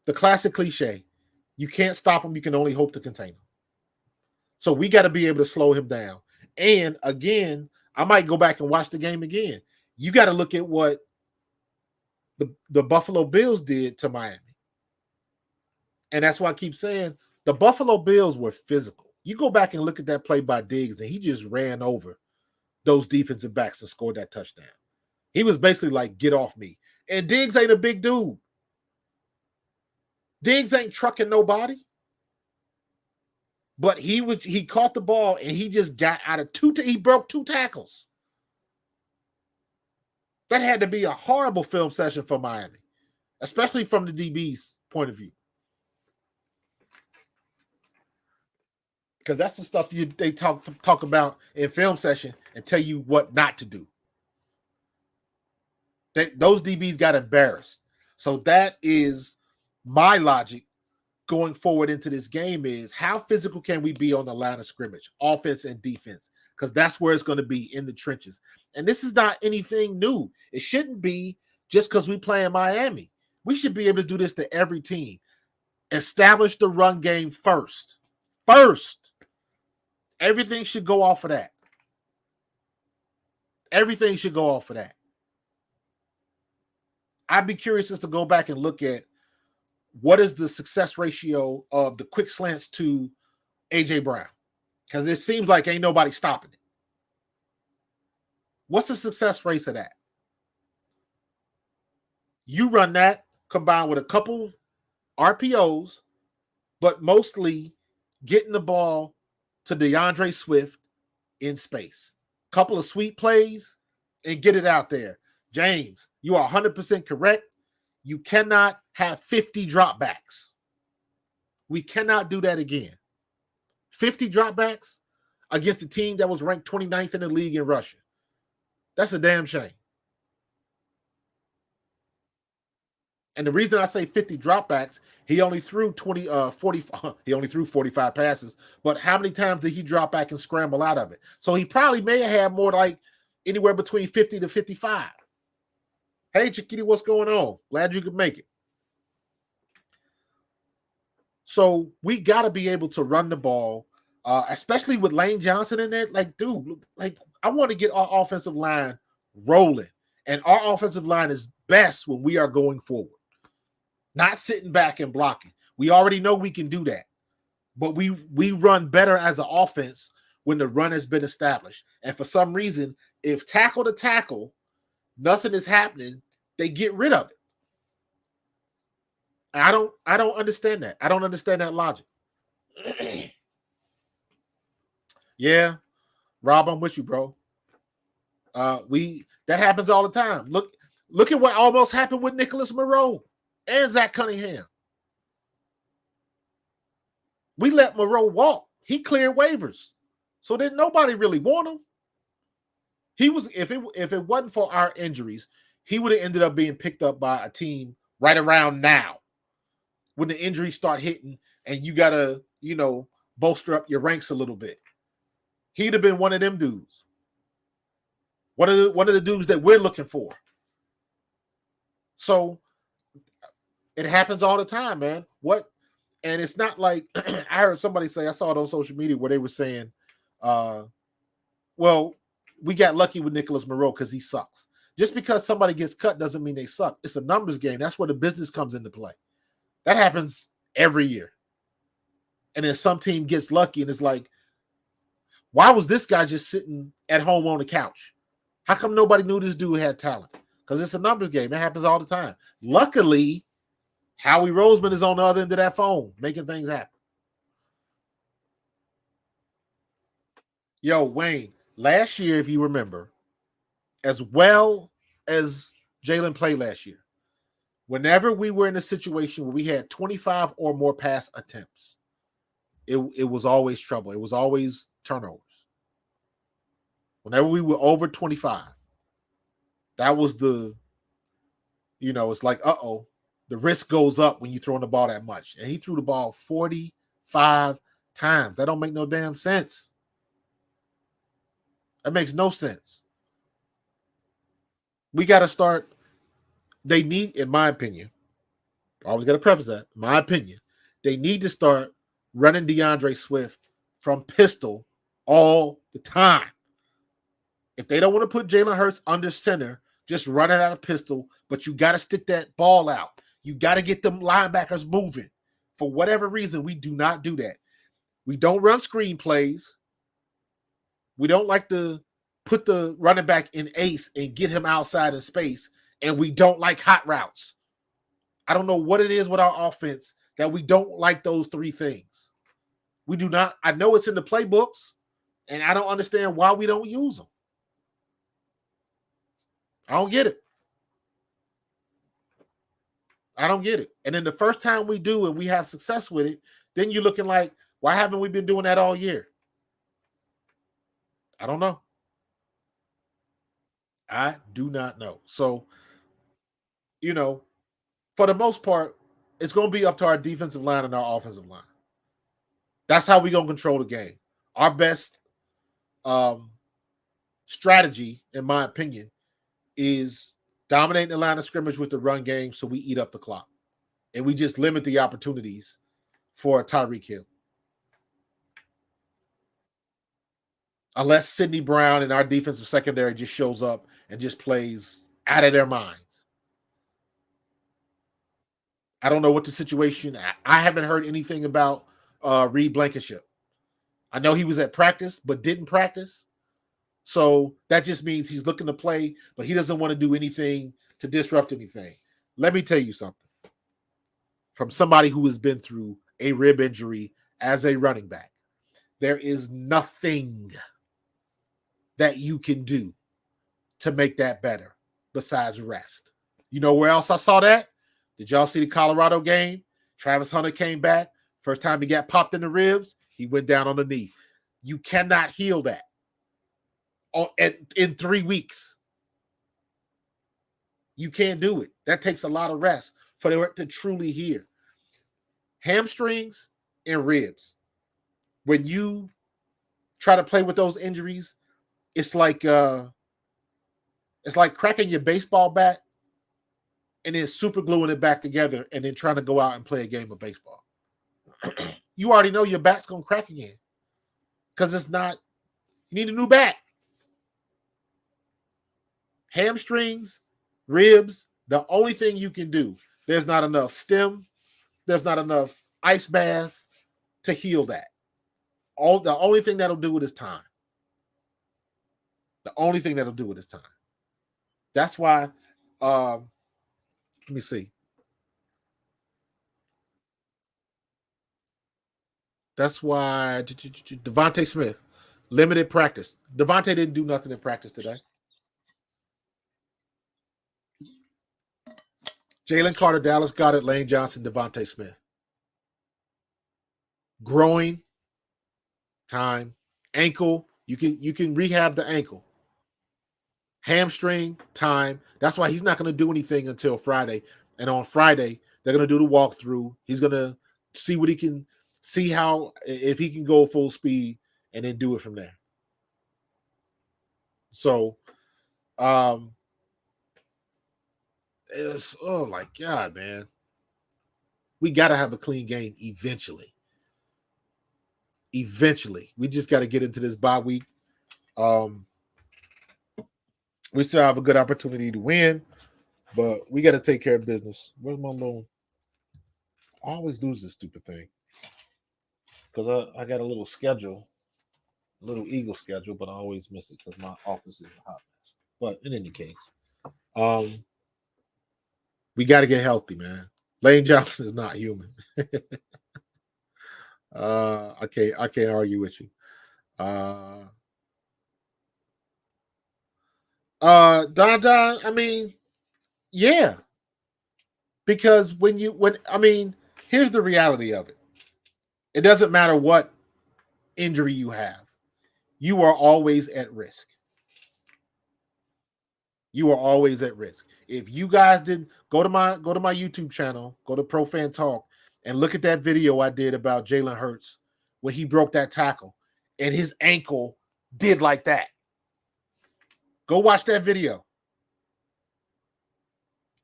the classic cliche, you can't stop him. You can only hope to contain him. So we got to be able to slow him down. And again, I might go back and watch the game again. You got to look at what the Buffalo Bills did to Miami. And that's why I keep saying the Buffalo Bills were physical. You go back and look at that play by Diggs, and he just ran over those defensive backs and scored that touchdown. He was basically like, get off me. And Diggs ain't a big dude. Diggs ain't trucking nobody. But he caught the ball and he just got out of he broke 2 tackles. That had to be a horrible film session for Miami, especially from the DB's point of view. Because that's the stuff they talk about in film session and tell you what not to do. Those DBs got embarrassed. So that is my logic going forward into this game is how physical can we be on the line of scrimmage, offense and defense? Because that's where it's going to be, in the trenches. And this is not anything new. It shouldn't be just because we play in Miami. We should be able to do this to every team. Establish the run game first. Everything should go off of that. Everything should go off of that. I'd be curious just to go back and look at what is the success ratio of the quick slants to A.J. Brown? Because it seems like ain't nobody stopping it. What's the success rate of that? You run that combined with a couple RPOs, but mostly getting the ball to DeAndre Swift in space. Couple of sweet plays and get it out there. James, you are 100% correct. You cannot have 50 dropbacks. We cannot do that again. 50 dropbacks against a team that was ranked 29th in the league in rushing. That's a damn shame. And the reason I say 50 dropbacks, he only threw 45 passes, but how many times did he drop back and scramble out of it? So he probably may have had more like anywhere between 50 to 55. Hey, Chiquiti, what's going on? Glad you could make it. So we got to be able to run the ball, especially with Lane Johnson in there. Like, dude, I want to get our offensive line rolling. And our offensive line is best when we are going forward, not sitting back and blocking. We already know we can do that. But we run better as an offense when the run has been established. And for some reason, if tackle to tackle, nothing is happening, they get rid of it. I don't understand that. I don't understand that logic. Yeah, Rob, I'm with you, bro. That happens all the time. Look at what almost happened with Nicholas Moreau and Zach Cunningham. We let Moreau walk. He cleared waivers. So then nobody really want him. He was, if it wasn't for our injuries, he would have ended up being picked up by a team right around now when the injuries start hitting and you got to, bolster up your ranks a little bit. He'd have been one of them dudes. One of the dudes that we're looking for. So it happens all the time, man. And it's not like I heard somebody say, I saw it on social media where they were saying, well, we got lucky with Nicholas Monroe because he sucks. Just because somebody gets cut doesn't mean they suck. It's a numbers game. That's where the business comes into play. That happens every year. And then some team gets lucky and it's like, why was this guy just sitting at home on the couch? How come nobody knew this dude had talent? Because it's a numbers game. It happens all the time. Luckily, Howie Roseman is on the other end of that phone, making things happen. Yo, Wayne, last year, if you remember, as well as Jalen played last year, whenever we were in a situation where we had 25 or more pass attempts, it was always trouble. It was always turnovers. Whenever we were over 25, that was it's like, the risk goes up when you're throwing the ball that much. And he threw the ball 45 times. That don't make no damn sense. That makes no sense. We got to start. They need, in my opinion, I always got to preface that, in my opinion, they need to start running DeAndre Swift from pistol all the time. If they don't want to put Jalen Hurts under center, just run it out of pistol, but you got to stick that ball out. You got to get them linebackers moving. For whatever reason, we do not do that. We don't run screen plays. We don't like to put the running back in ace and get him outside of space, and we don't like hot routes. I don't know what it is with our offense that we don't like those three things. We do not. I know it's in the playbooks, and I don't understand why we don't use them. I don't get it. I don't get it. And then the first time we do and we have success with it, then you're looking like, why haven't we been doing that all year? I don't know. I do not know. So, for the most part, it's going to be up to our defensive line and our offensive line. That's how we're going to control the game. Our best strategy, in my opinion, is dominating the line of scrimmage with the run game so we eat up the clock. And we just limit the opportunities for Tyreek Hill. Unless Sidney Brown and our defensive secondary just shows up and just plays out of their minds. I don't know what the situation. I haven't heard anything about Reed Blankenship. I know he was at practice, but didn't practice. So that just means he's looking to play, but he doesn't want to do anything to disrupt anything. Let me tell you something. From somebody who has been through a rib injury as a running back, there is nothing that you can do to make that better besides rest. You know where else I saw that? Did y'all see the Colorado game? Travis Hunter came back. First time he got popped in the ribs, he went down on the knee. You cannot heal that in 3 weeks. You can't do it. That takes a lot of rest for it to truly heal. Hamstrings and ribs. When you try to play with those injuries, it's like cracking your baseball bat and then super gluing it back together and then trying to go out and play a game of baseball. You already know your bat's going to crack again because it's not, you need a new bat. Hamstrings, ribs, the only thing you can do, there's not enough stem, there's not enough ice baths to heal that. The only thing that'll do it is time. The only thing that'll do it is time. That's why, let me see. That's why Devontae Smith, limited practice. Devontae didn't do nothing in practice today. Jalen Carter, Dallas Goedert, Lane Johnson, Devontae Smith. Groin, time. Ankle, you can rehab the ankle. Hamstring, time. That's why he's not going to do anything until Friday. And on Friday, they're going to do the walkthrough. He's going to see what he can, see how, if he can go full speed and then do it from there. So, it's, oh my God, man. We got to have a clean game eventually. Eventually. We just got to get into this bye week. We still have a good opportunity to win, but we got to take care of business. Where's my little... I always lose this stupid thing because I got a little schedule, a little Eagle schedule, but I always miss it because my office is a hot mess. But in any case, we got to get healthy, man. Lane Johnson is not human. I can't argue with you. Don, I mean, yeah. Because here's the reality of it. It doesn't matter what injury you have. You are always at risk. You are always at risk. If you guys didn't go to my YouTube channel, go to Pro Fan Talk, and look at that video I did about Jalen Hurts when he broke that tackle and his ankle did like that. Go watch that video.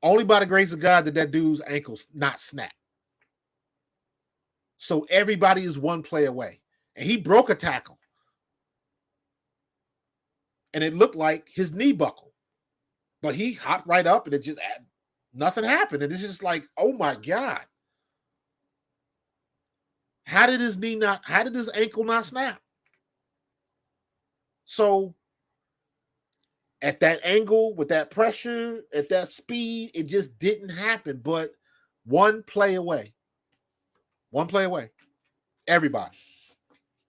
Only by the grace of God did that dude's ankle not snap. So everybody is one play away. And he broke a tackle. And it looked like his knee buckled. But he hopped right up and nothing happened. And it's just like, oh my God. How did his ankle not snap? So at that angle, with that pressure, at that speed, it just didn't happen. But one play away. One play away. Everybody.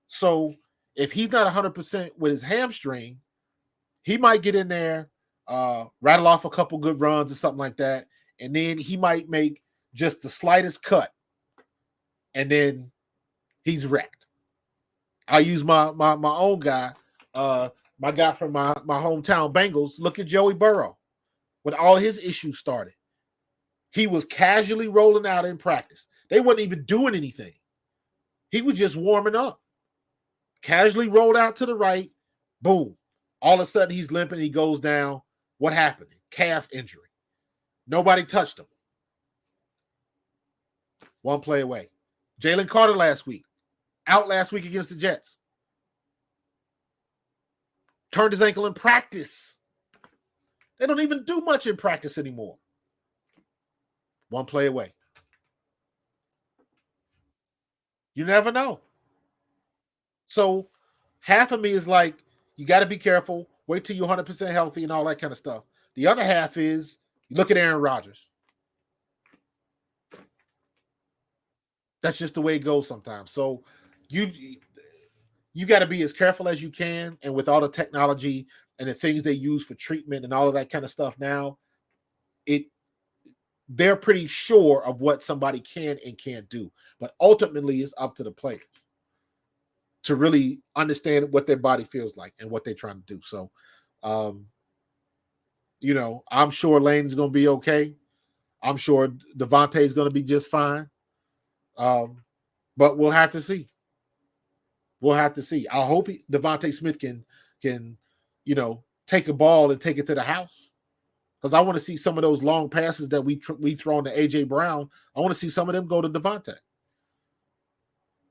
So if he's not 100% with his hamstring, he might get in there, rattle off a couple good runs or something like that, and then he might make just the slightest cut, and then he's wrecked. I use my own guy, my guy from my hometown Bengals. Look at Joey Burrow. When all his issues started, he was casually rolling out in practice. They wasn't even doing anything. He was just warming up. Casually rolled out to the right. Boom. All of a sudden, he's limping. He goes down. What happened? Calf injury. Nobody touched him. One play away. Jalen Carter last week. Out last week against the Jets. Turned his ankle in practice. They don't even do much in practice anymore. One play away. You never know. So half of me is like, you got to be careful. Wait till you're 100% healthy and all that kind of stuff. The other half is, you look at Aaron Rodgers. That's just the way it goes sometimes. So you got to be as careful as you can. And with all the technology and the things they use for treatment and all of that kind of stuff now, they're pretty sure of what somebody can and can't do. But ultimately, it's up to the players to really understand what their body feels like and what they're trying to do. So, I'm sure Lane's going to be okay. I'm sure Devontae is going to be just fine. But we'll have to see. We'll have to see. I hope Devontae Smith can take a ball and take it to the house. Because I want to see some of those long passes that we throw to A.J. Brown. I want to see some of them go to Devontae.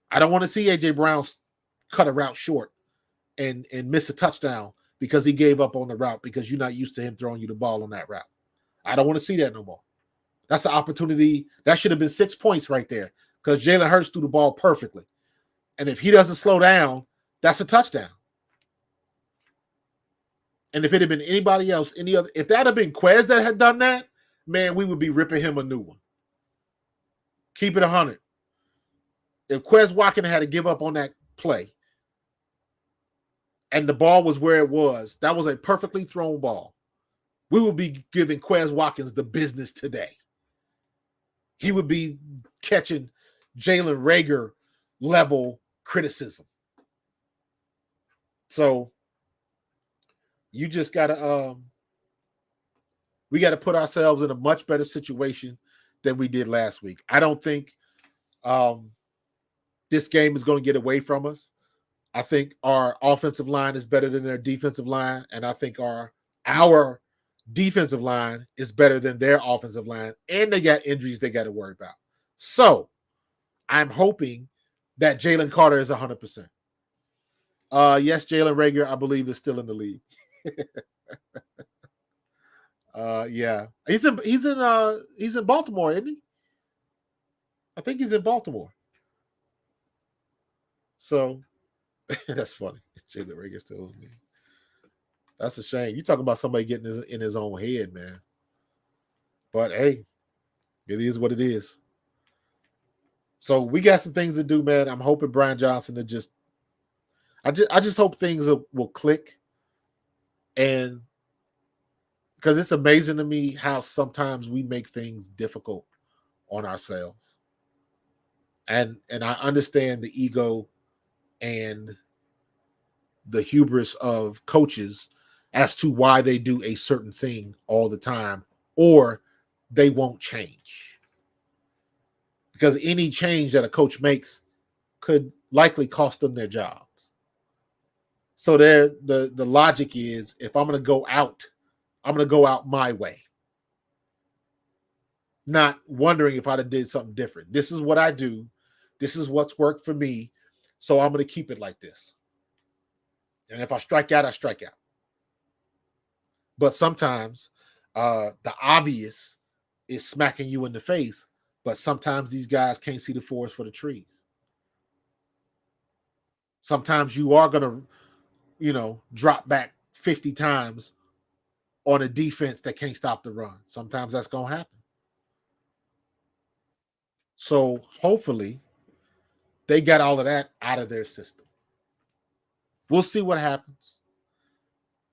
I don't want to see A.J. Brown cut a route short and miss a touchdown because he gave up on the route because you're not used to him throwing you the ball on that route. I don't want to see that no more. That's an opportunity. That should have been 6 points right there because Jalen Hurts threw the ball perfectly. And if he doesn't slow down, that's a touchdown. And if it had been anybody else, if that had been Quez that had done that, man, we would be ripping him a new one. Keep it 100. If Quez Watkins had to give up on that play and the ball was where it was, that was a perfectly thrown ball, we would be giving Quez Watkins the business today. He would be catching Jalen Reagor level criticism. So you just gotta we gotta put ourselves in a much better situation than we did last week. I don't think this game is going to get away from us. I think our offensive line is better than their defensive line, and I think our defensive line is better than their offensive line, and they got injuries they got to worry about. So I'm hoping that Jalen Carter is 100%. Yes, Jalen Reagor, I believe, is still in the league. Yeah, he's in Baltimore, isn't he? I think he's in Baltimore. So that's funny. Jalen Reagor still in the league. That's a shame. You talking about somebody getting in his own head, man. But hey, it is what it is. So we got some things to do, man. I'm hoping Brian Johnson to I just hope things will click, and because it's amazing to me how sometimes we make things difficult on ourselves. And I understand the ego and the hubris of coaches as to why they do a certain thing all the time, or they won't change. Because any change that a coach makes could likely cost them their jobs. So the logic is, if I'm going to go out, I'm going to go out my way. Not wondering if I'd have did something different. This is what I do. This is what's worked for me. So I'm going to keep it like this. And if I strike out, I strike out. But sometimes the obvious is smacking you in the face. But sometimes these guys can't see the forest for the trees. Sometimes you are going to, drop back 50 times on a defense that can't stop the run. Sometimes that's going to happen. So hopefully they got all of that out of their system. We'll see what happens.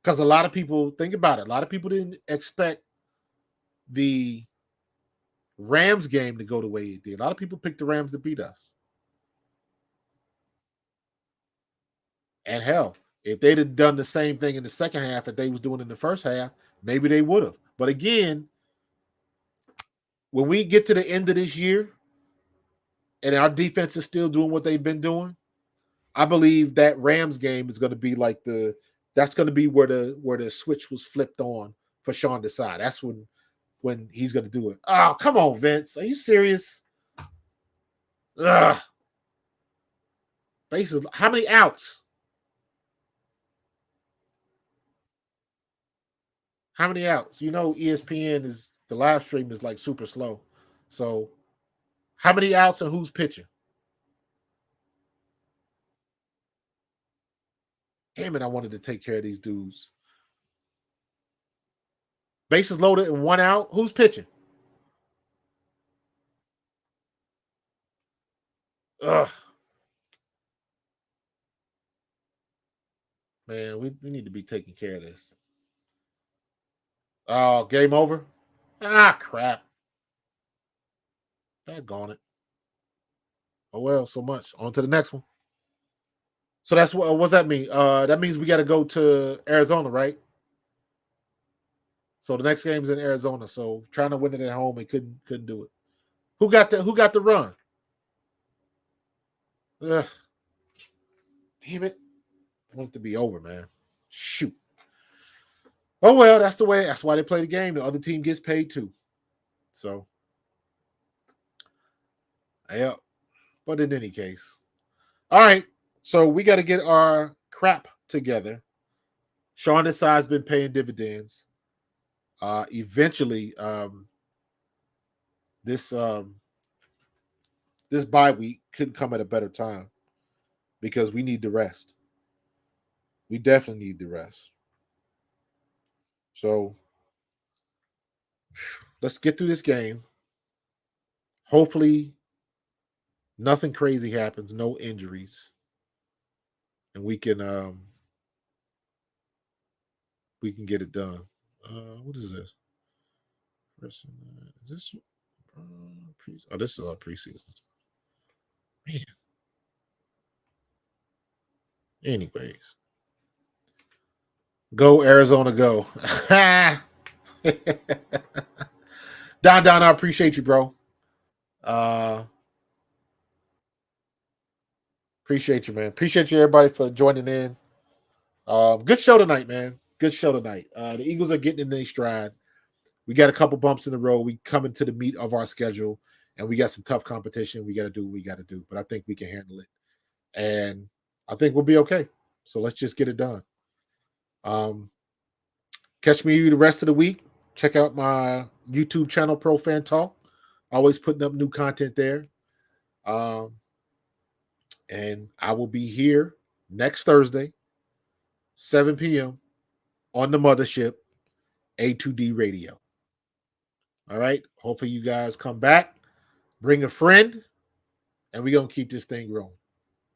Because a lot of people, think about it, a lot of people didn't expect the Rams game to go the way it did. A lot of people picked the Rams to beat us. And hell, if they'd have done the same thing in the second half that they was doing in the first half, maybe they would have. But again, when we get to the end of this year and our defense is still doing what they've been doing, I believe that Rams game is going to be like that's going to be where the switch was flipped on for Sean Desai. That's when he's going to do it. Oh, come on, Vince. Are you serious? Ugh. Bases. How many outs? How many outs? ESPN is the live stream is like super slow. So how many outs and who's pitching? Damn it, I wanted to take care of these dudes. Bases loaded and 1 out. Who's pitching? Ugh. Man, we need to be taking care of this. Oh, game over? Ah, crap. Daggone it. Oh, well, so much. On to the next one. So that's what's that mean? That means we got to go to Arizona, right? So the next game's in Arizona. So trying to win it at home and couldn't do it. Who got the run? Ugh. Damn it. I want it to be over, man. Shoot. Oh, well, that's the way. That's why they play the game. The other team gets paid too. So, yeah. But in any case. All right. So we got to get our crap together. Sean Desai's been paying dividends. Eventually, this bye week couldn't come at a better time because we need the rest. We definitely need the rest. So let's get through this game. Hopefully, nothing crazy happens, no injuries, and we can get it done. What is this? Is this? This is our preseason. Man. Anyways, go Arizona, go. Don, I appreciate you, bro. Appreciate you, man. Appreciate you, everybody, for joining in. Good show tonight, man. Good show tonight. The Eagles are getting in their stride. We got a couple bumps in the road. We coming to the meat of our schedule. and we got some tough competition. We got to do what we got to do, but I think we can handle it, and I think we'll be okay. So let's just get it done. Catch me the rest of the week. Check out my YouTube channel, Pro Fan Talk. Always putting up new content there. And I will be here next Thursday, 7 p.m. on the mothership, A2D Radio. All right. Hopefully you guys come back, bring a friend, and we're going to keep this thing rolling.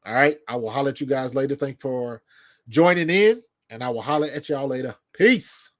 All right. I will holler at you guys later. Thanks for joining in, and I will holler at y'all later. Peace.